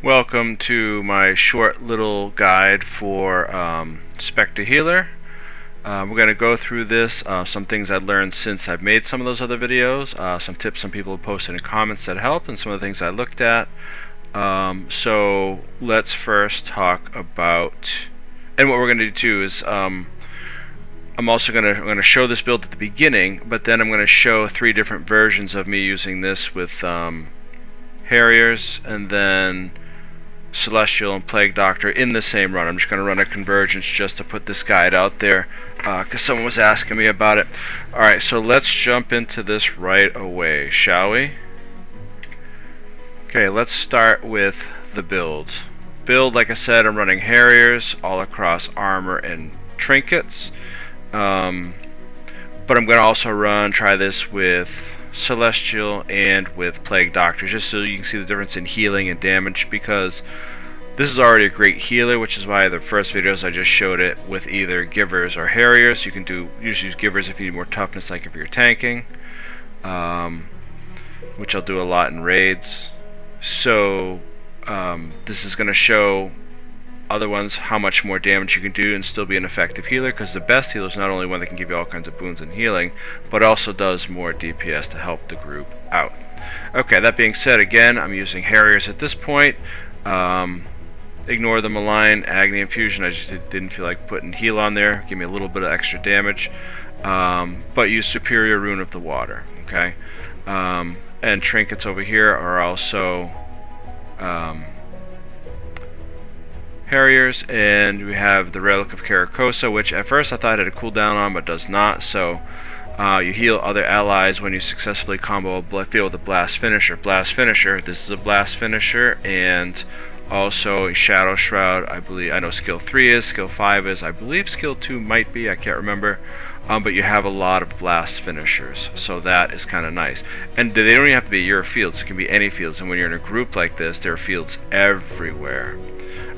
Welcome to my short little guide for Specter Healer. We're going to go through this, some things I've learned since I've made some of those other videos, some tips some people have posted in comments that helped, and some of the things I looked at. So let's first talk about, and what we're going to do too is I'm also going to show this build at the beginning, but then I'm going to show 3 different versions of me using this with Harriers and then Celestial and Plaguedoctor in the same run. I'm just going to run a convergence just to put this guide out there because someone was asking me about it. Alright, so let's jump into this right away, shall we? Okay, let's start with the build. Like I said, I'm running Harriers all across armor and trinkets. But I'm going to also try this with Celestial and with Plaguedoctors, just so you can see the difference in healing and damage, because this is already a great healer, which is why the first videos I just showed it with either Givers or Harriers. You can usually use Givers if you need more toughness, like if you're tanking, which I'll do a lot in raids. So this is going to show other ones how much more damage you can do and still be an effective healer, because the best healer is not only one that can give you all kinds of boons and healing, but also does more DPS to help the group out. Okay, that being said, again, I'm using Harriers at this point. Ignore the malign agony infusion. I just didn't feel like putting heal on there. Give me a little bit of extra damage, but use superior rune of the water. Okay, and trinkets over here are also Harriers, and we have the Relic of Caracosa, which at first I thought had a cooldown on, but does not. So you heal other allies when you successfully combo a field with a Blast Finisher. This is a Blast Finisher, and also Shadow Shroud. I know skill 3 is, skill 5 is, I believe skill 2 might be, I can't remember. But you have a lot of Blast Finishers, so that is kind of nice. And they don't even have to be your fields, it can be any fields, and when you're in a group like this, there are fields everywhere.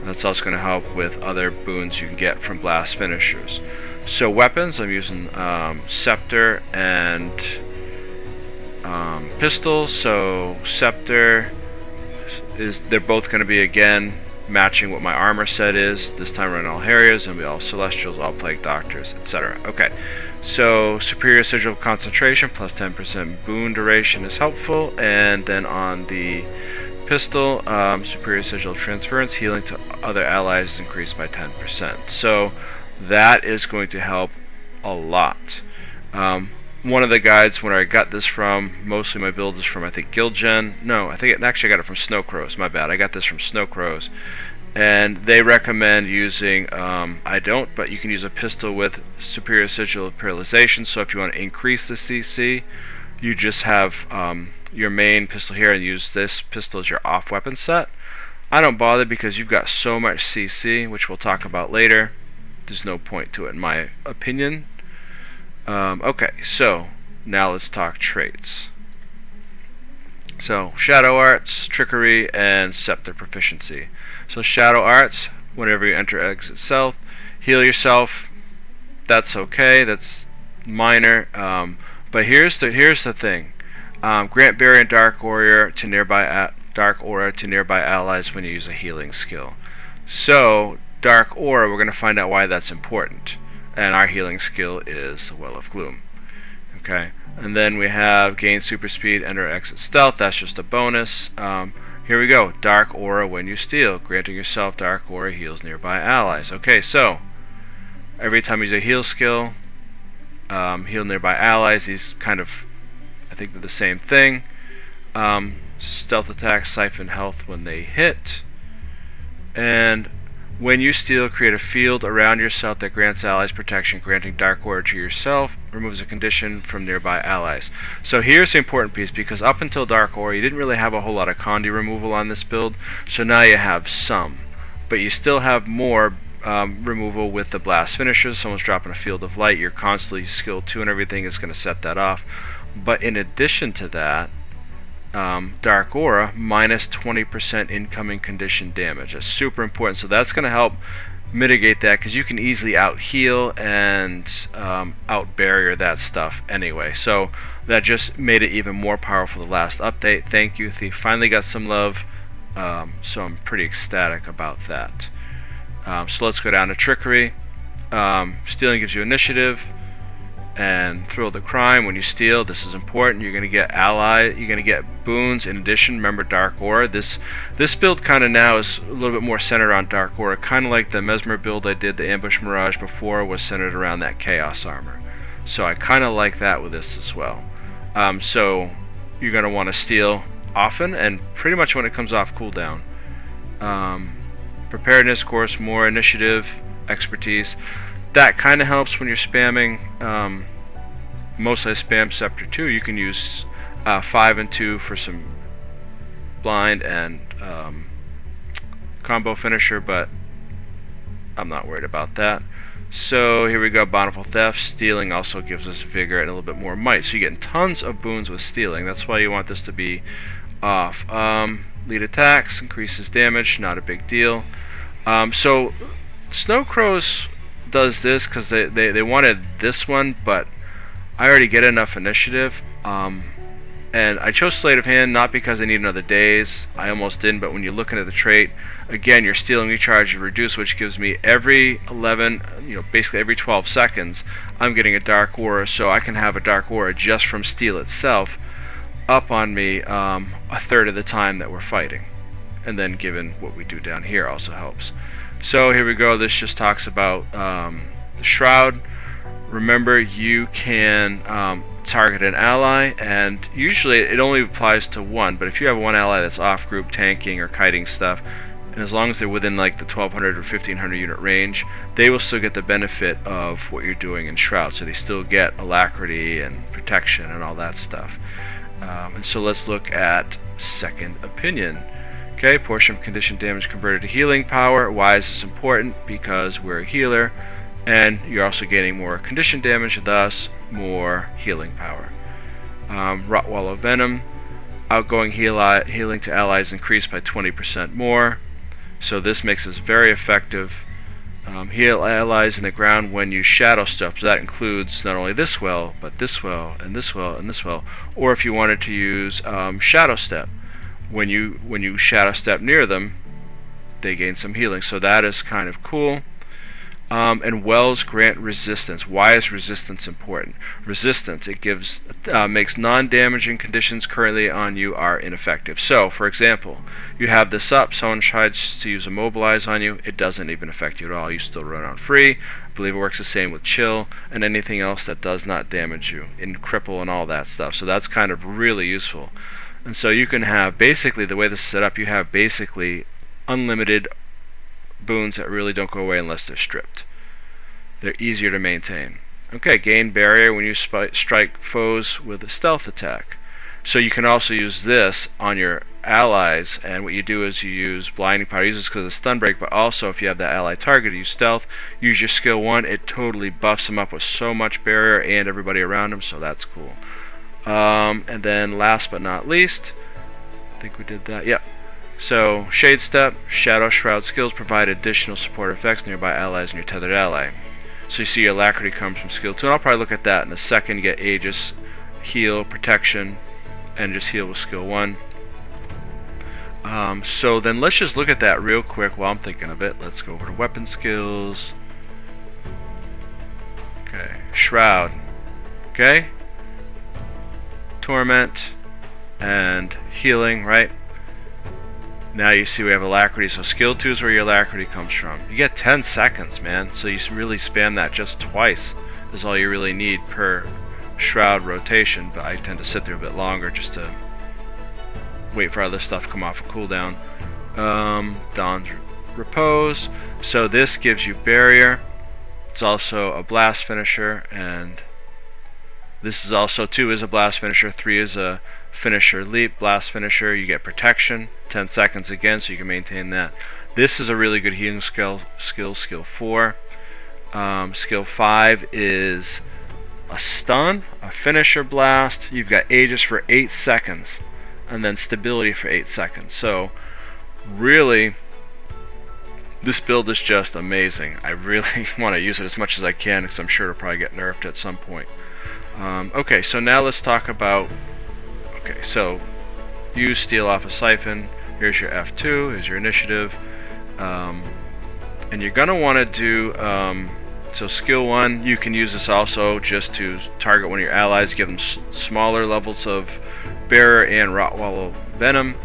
That's also going to help with other boons you can get from Blast Finishers. So weapons, I'm using Specter and pistol. So Specter they're both going to be, again, matching what my armor set is. This time running all Harriers, and we all Celestials, all Plaguedoctors, etc. Okay, so superior sigil concentration plus 10% boon duration is helpful, and then on the pistol, superior sigil transference, healing to other allies is increased by 10%. So that is going to help a lot. One of the guides when I got this from, mostly my build is from, I think, Guildgen. No, I think actually I got it from Snowcrows. My bad. I got this from Snowcrows, and they recommend using. I don't, but you can use a pistol with superior sigil of paralyzation. So if you want to increase the CC, you just have your main pistol here and use this pistol as your off weapon set. I don't bother because you've got so much CC, which we'll talk about later. There's no point to it in my opinion. Okay, so now let's talk traits. So Shadow Arts, Trickery, and Specter Proficiency. So Shadow Arts, whenever you enter exit stealth, heal yourself. That's okay, that's minor. But here's the thing. Grant Barrier and Dark Aura to nearby allies when you use a healing skill. So Dark Aura, we're going to find out why that's important. And our healing skill is the Well of Gloom. Okay, and then we have gain super speed, enter exit stealth. That's just a bonus. Here we go. Dark Aura when you steal, granting yourself Dark Aura heals nearby allies. Okay, so every time you use a heal skill, heal nearby allies. These kind of, I think they're the same thing. Stealth attacks siphon health when they hit, and when you steal, create a field around yourself that grants allies protection, granting Dark Aura to yourself, removes a condition from nearby allies. So here's the important piece, because up until Dark Aura, you didn't really have a whole lot of Condi removal on this build, so now you have some. But you still have more removal with the Blast Finishers. Someone's dropping a Field of Light, you're constantly skill 2 and everything is going to set that off. But in addition to that, Dark Aura, minus 20% incoming condition damage. That's super important. So that's going to help mitigate that, because you can easily out heal and out barrier that stuff anyway. So that just made it even more powerful the last update. Thank you, Thief. Finally got some love So I'm pretty ecstatic about that. So let's go down to Trickery. Stealing gives you initiative, and Thrill of the Crime. When you steal, this is important. You're going to get you're going to get boons in addition. Remember Dark Aura. This build kind of now is a little bit more centered on Dark Aura, kind of like the Mesmer build I did. The Ambush Mirage before was centered around that Chaos Armor. So I kind of like that with this as well. So you're going to want to steal often, and pretty much when it comes off cooldown. Preparedness, of course, more initiative, expertise. That kind of helps when you're spamming. Mostly I spam Scepter 2. You can use 5 and 2 for some blind and combo finisher, but I'm not worried about that. So here we go, Bountiful Theft. Stealing also gives us vigor and a little bit more might. So you're getting tons of boons with stealing. That's why you want this to be off. Lead attacks, increases damage, not a big deal. So Snow Crows does this because they wanted this one, but I already get enough initiative. And I chose Sleight of Hand not because I need another daze. I almost didn't, but when you're looking at the trait, again, you're stealing recharge and reduce, which gives me every 11, basically every 12 seconds, I'm getting a Dark Aura, so I can have a Dark Aura just from steal itself up on me a third of the time that we're fighting. And then given what we do down here also helps. So here we go. This just talks about the Shroud. Remember, you can target an ally, and usually it only applies to one, but if you have one ally that's off group tanking or kiting stuff, and as long as they're within like the 1200 or 1500 unit range, they will still get the benefit of what you're doing in Shroud, so they still get Alacrity and protection and all that stuff. And so let's look at Second Opinion. Okay, portion of condition damage converted to healing power. Why is this important? Because we're a healer, and you're also getting more condition damage, thus more healing power. Rotwallow Venom. Outgoing healing to allies increased by 20% more. So this makes us very effective. Heal allies in the ground when you shadow step. So that includes not only this well, but this well, and this well, and this well. Or if you wanted to use shadow step. When you shadow step near them, they gain some healing. So that is kind of cool. And wells grant resistance. Why is resistance important? Resistance, it makes non-damaging conditions currently on you are ineffective. So, for example, you have this up, someone tries to use Immobilize on you, it doesn't even affect you at all. You still run on free. I believe it works the same with Chill and anything else that does not damage you, in Cripple and all that stuff. So that's kind of really useful. And so you can have, basically, the way this is set up, you have basically unlimited boons that really don't go away unless they're stripped. They're easier to maintain. Okay, gain barrier when you strike foes with a stealth attack. So you can also use this on your allies, and what you do is you use blinding power. Use this because of stun break, but also if you have that ally targeted, use stealth, use your skill 1, it totally buffs them up with so much barrier and everybody around them, so that's cool. And then last but not least, I think we did that, yep. So, Shade Step, Shadow Shroud skills provide additional support effects nearby allies and your tethered ally. So you see your Alacrity comes from skill 2, and I'll probably look at that in a second. You get Aegis, heal, protection, and just heal with skill 1. So then let's just look at that real quick while I'm thinking of it. Let's go over to weapon skills. Okay, Shroud. Okay? Torment and healing, right? Now you see we have Alacrity, so skill 2 is where your Alacrity comes from. You get 10 seconds, man, so you really spam that just twice is all you really need per Shroud rotation, but I tend to sit there a bit longer just to wait for other stuff to come off a cooldown. Dawn's Repose, so this gives you barrier. It's also a blast finisher, and this is also 2 is a blast finisher, 3 is a finisher leap, blast finisher. You get protection, 10 seconds again, so you can maintain that. This is a really good healing skill 4. Skill 5 is a stun, a finisher blast. You've got Aegis for 8 seconds, and then stability for 8 seconds. So really, this build is just amazing. I really want to use it as much as I can because I'm sure it'll probably get nerfed at some point. Okay, so now let's talk about, okay, so use steal off a siphon, Here's your F2, here's your initiative. And you're going to want to do, so skill 1, you can use this also just to target one of your allies, give them smaller levels of Barrier and Rottweiler Venom.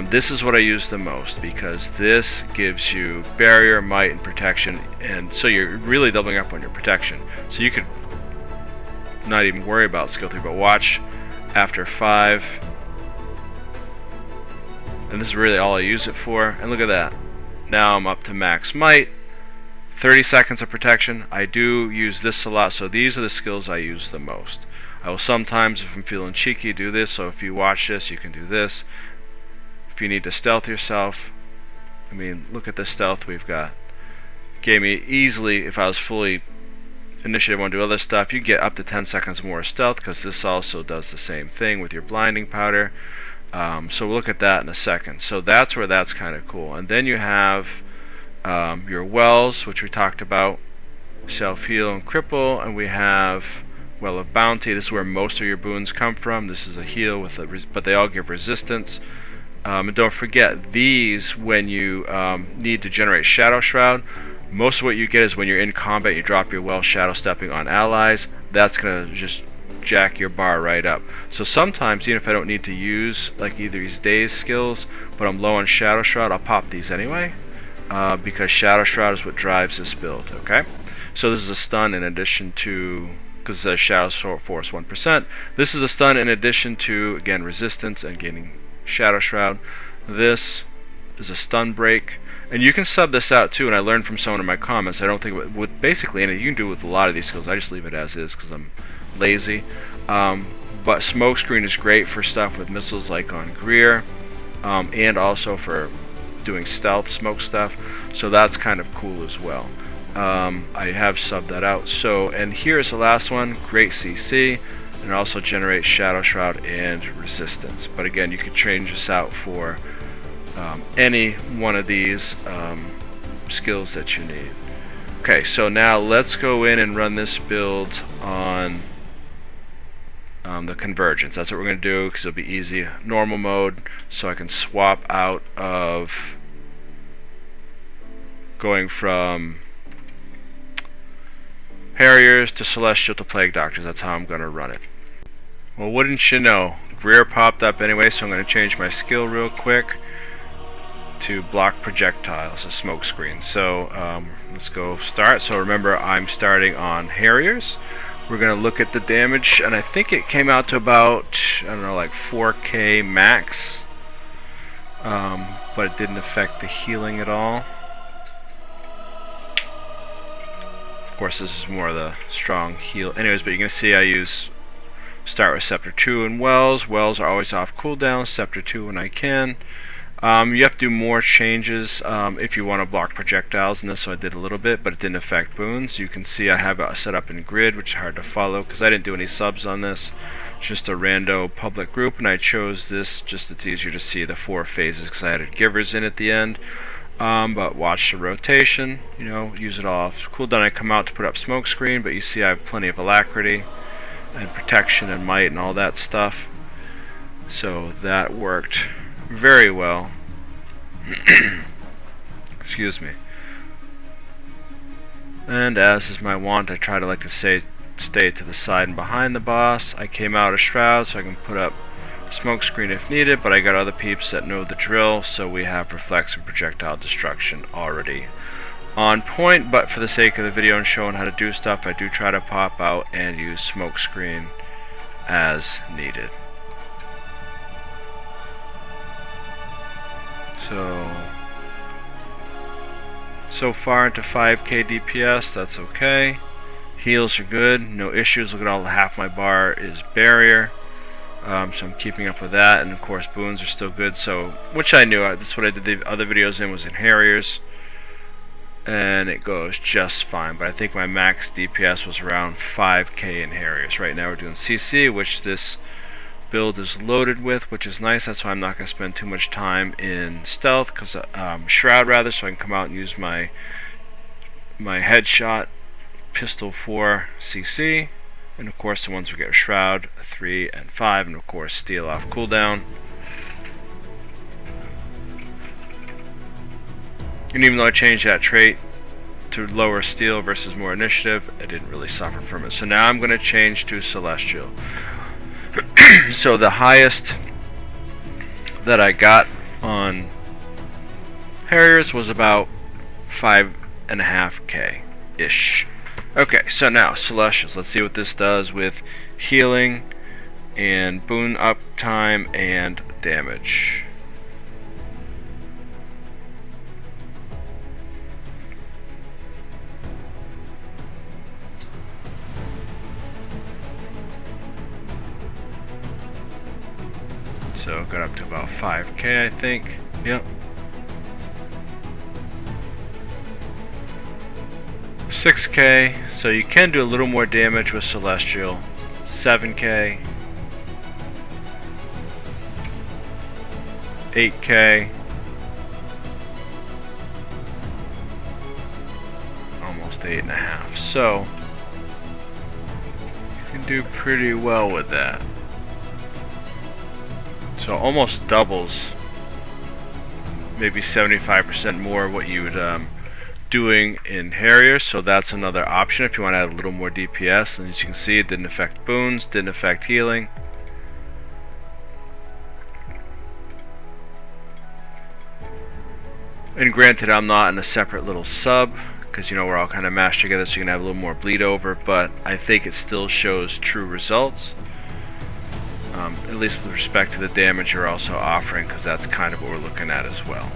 This is what I use the most because this gives you Barrier, Might, and Protection, and so you're really doubling up on your protection. So you could not even worry about skill 3, but watch after 5, and this is really all I use it for, and look at that. Now I'm up to max Might, 30 seconds of protection. I do use this a lot, so these are the skills I use the most. I will sometimes, if I'm feeling cheeky, do this, so if you watch this, you can do this. If you need to stealth yourself, I mean, look at the stealth we've got. Gave me easily, if I was fully initiative, want to do other stuff, you get up to 10 seconds more stealth, because this also does the same thing with your blinding powder. So we'll look at that in a second. So that's where that's kind of cool. And then you have your wells, which we talked about, self-heal and cripple, and we have Well of Bounty. This is where most of your boons come from. This is a heal with but they all give resistance. And don't forget, these, when you need to generate Shadow Shroud, most of what you get is when you're in combat, you drop your well Shadow Stepping on allies. That's going to just jack your bar right up. So sometimes, even if I don't need to use like either these days skills, but I'm low on Shadow Shroud, I'll pop these anyway, because Shadow Shroud is what drives this build. Okay, so this is a stun in addition to, because it says Shadow Force 1%. This is a stun in addition to, again, resistance and gaining Shadow Shroud. This is a stun break, and you can sub this out too. And I learned from someone in my comments, I don't think with basically anything you can do with a lot of these skills. I just leave it as is because I'm lazy. But Smokescreen is great for stuff with missiles like on Greer, and also for doing stealth smoke stuff. So that's kind of cool as well. I have subbed that out. So, and here's the last one, great CC, and also generates Shadow Shroud and resistance. But again, you can change this out for any one of these skills that you need. Okay, so now let's go in and run this build on the Convergence. That's what we're going to do because it'll be easy. Normal mode, so I can swap out of going from Harriers to Celestial to Plaguedoctors. That's how I'm going to run it. Well, wouldn't you know, Greer popped up anyway, so I'm going to change my skill real quick to block projectiles, a smoke screen. So let's go start. So remember, I'm starting on Harriers. We're going to look at the damage, and I think it came out to about, I don't know, like 4k max, but it didn't affect the healing at all. Of course, this is more of the strong heal. Anyways, but you can see I start with Scepter 2 and Wells. Wells are always off cooldown, Scepter 2 when I can. You have to do more changes if you want to block projectiles in this, so I did a little bit, but it didn't affect boons. You can see I have it set up in grid, which is hard to follow because I didn't do any subs on this. It's just a rando public group, and I chose this just it's easier to see the 4 phases because I added givers in at the end. But watch the rotation, you know, use it off cooldown. I come out to put up smoke screen, but you see I have plenty of Alacrity and protection and might and all that stuff. So that worked very well. Excuse me. And as is my wont, I try to stay to the side and behind the boss. I came out of Shroud so I can put up smoke screen if needed, but I got other peeps that know the drill, so we have reflex and projectile destruction already on point. But for the sake of the video and showing how to do stuff, I do try to pop out and use smoke screen as needed. So far into 5k DPS, that's okay. Heals are good, no issues. Look at all, half my bar is barrier. So I'm keeping up with that, and of course boons are still good. So, which I knew, that's what I did the other videos in, was in Harriers, and it goes just fine. But I think my max DPS was around 5k in Harriers. Right now we're doing CC, which this build is loaded with, which is nice. That's why I'm not going to spend too much time in stealth, because Shroud rather, so I can come out and use my headshot pistol 4 CC. And of course the ones we get Shroud 3 and 5, and of course steal off cooldown. And even though I changed that trait to lower steel versus more initiative, I didn't really suffer from it. So now I'm going to change to celestial. So the highest that I got on Harriers was about 5.5k ish. Okay, so now celestials. Let's see what this does with healing and boon uptime and damage. So got up to about 5k, I think. Yep. 6k, so you can do a little more damage with celestial. 7k. 8k. Almost 8.5. So you can do pretty well with that. So almost doubles, maybe 75% more what you would doing in Harriers. So that's another option if you want to add a little more DPS. And as you can see, it didn't affect boons, didn't affect healing. And granted, I'm not in a separate little sub because, you know, we're all kind of mashed together, so you can have a little more bleed over, but I think it still shows true results. At least with respect to the damage you're also offering, because that's kind of what we're looking at as well.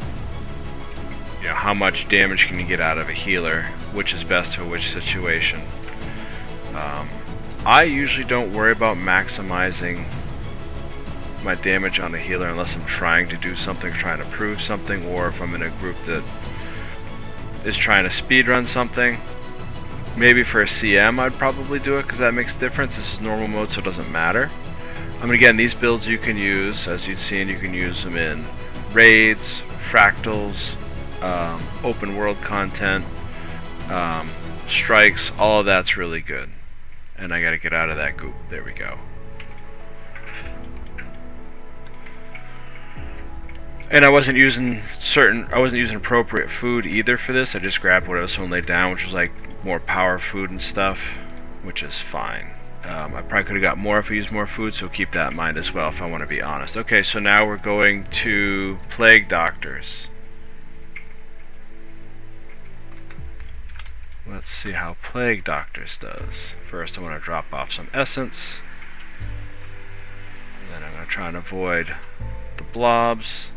You know, how much damage can you get out of a healer, which is best for which situation. I usually don't worry about maximizing my damage on a healer unless I'm trying to do something, trying to prove something, or if I'm in a group that is trying to speedrun something. Maybe for a CM I'd probably do it because that makes a difference. This is normal mode, so it doesn't matter. Again, these builds you can use, as you've seen, you can use them in raids, fractals, open world content, strikes, all of that's really good. And I gotta get out of that goop. There we go. And I wasn't using appropriate food either for this. I just grabbed whatever someone laid down, which was like more power food and stuff, which is fine. I probably could have got more if I used more food, so keep that in mind as well if I want to be honest. Okay, so now we're going to Plaguedoctors. Let's see how Plaguedoctors does. First I want to drop off some essence. And then I'm going to try and avoid the blobs.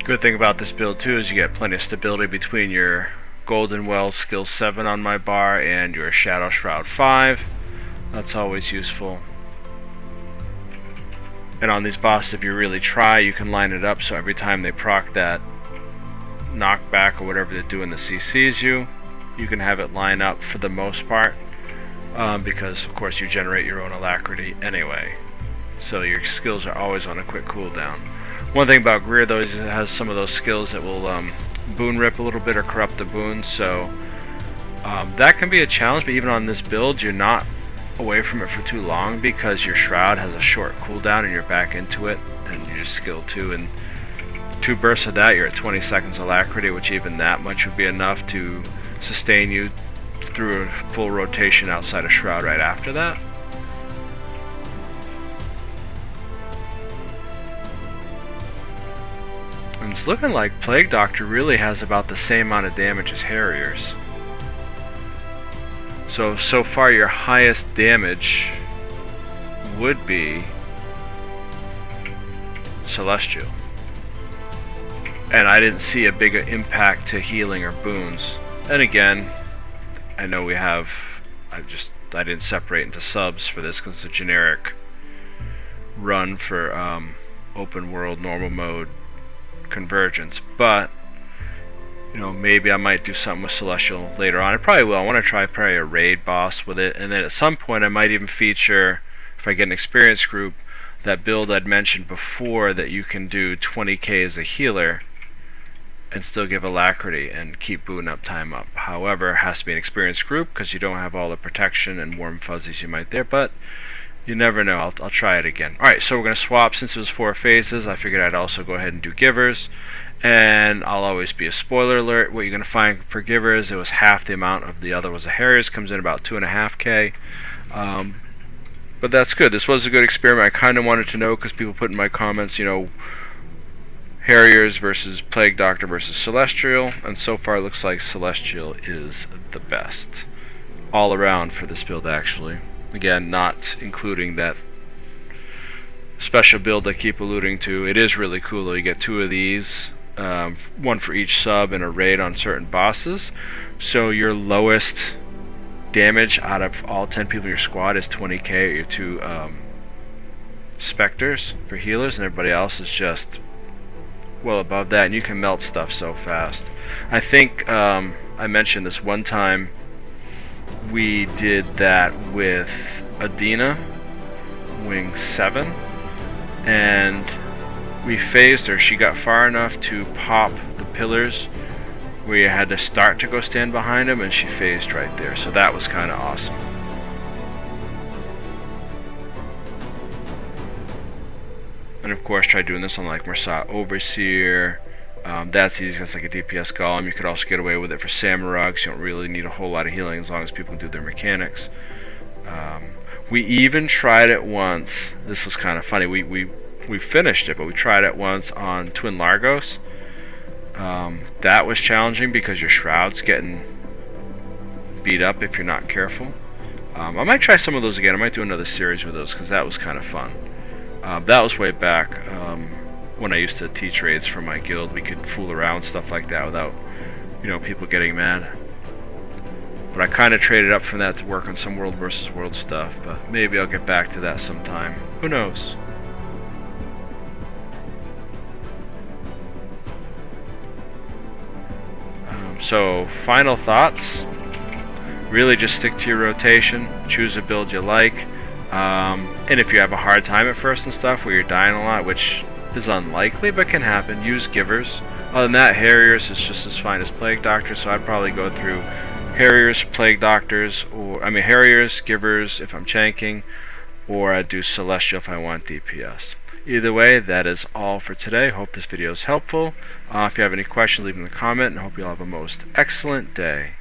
Good thing about this build too is you get plenty of stability between your Golden Well skill 7 on my bar and your Shadow Shroud 5. That's always useful. And on these bosses, if you really try, you can line it up so every time they proc that knockback or whatever they're doing that CCs you, you can have it line up for the most part, because of course you generate your own Alacrity anyway. So your skills are always on a quick cooldown. One thing about Greer though is it has some of those skills that will boon rip a little bit or corrupt the boons, so that can be a challenge, but even on this build you're not away from it for too long because your Shroud has a short cooldown and you're back into it and you just skill 2, and 2 bursts of that you're at 20 seconds Alacrity, which even that much would be enough to sustain you through a full rotation outside of Shroud right after that. And it's looking like Plaguedoctor really has about the same amount of damage as Harriers. So far your highest damage would be Celestial. And I didn't see a big impact to healing or boons. And again, I know we have, I didn't separate into subs for this because it's a generic run for open world, normal mode, convergence, but You know, maybe I might do something with Celestial later on. I probably will. I want to try probably a raid boss with it, and then at some point I might even feature, if I get an experience group, that build I'd mentioned before that you can do 20k as a healer and still give Alacrity and keep booting up time up. However, it has to be an experienced group because you don't have all the protection and warm fuzzies you might there, but you never know. I'll try it again. Alright, so we're going to swap. Since it was 4 phases, I figured I'd also go ahead and do givers. And I'll always be a spoiler alert. What you're going to find for givers, it was half the amount of the other was a Harriers, comes in about 2.5k. But that's good. This was a good experiment. I kind of wanted to know because people put in my comments, you know, Harriers versus Plaguedoctor versus Celestial, and so far it looks like Celestial is the best all around for this build actually. Again, not including that special build I keep alluding to. It is really cool though. You get 2 of these, one for each sub and a raid on certain bosses. So your lowest damage out of all 10 people in your squad is 20k or your 2 Specters for healers, and everybody else is just well above that, and you can melt stuff so fast. I think I mentioned this one time we did that with Adina Wing 7, and we phased her. She got far enough to pop the pillars where you had to start to go stand behind him, and she phased right there, so that was kind of awesome. And of course try doing this on like Marsat Overseer. That's easy, that's like a DPS golem. You could also get away with it for Samarugs. You don't really need a whole lot of healing as long as people can do their mechanics. We even tried it once. This was kind of funny. We finished it, but we tried it once on Twin Largos. That was challenging because your shroud's getting beat up if you're not careful. I might try some of those again. I might do another series with those because that was kind of fun. That was way back when I used to teach raids for my guild. We could fool around stuff like that without, you know, people getting mad. But I kind of traded up from that to work on some world versus world stuff. But maybe I'll get back to that sometime. Who knows? So final thoughts. Really just stick to your rotation. Choose a build you like. And if you have a hard time at first and stuff where you're dying a lot, which is unlikely but can happen, use givers. Other than that, Harriers is just as fine as Plaguedoctors, so I'd probably go through Harriers, Plaguedoctors, or Harriers, givers if I'm chanking, or I'd do Celestial if I want DPS. Either way, that is all for today. Hope this video is helpful. If you have any questions, leave them in the comment, and hope you all have a most excellent day.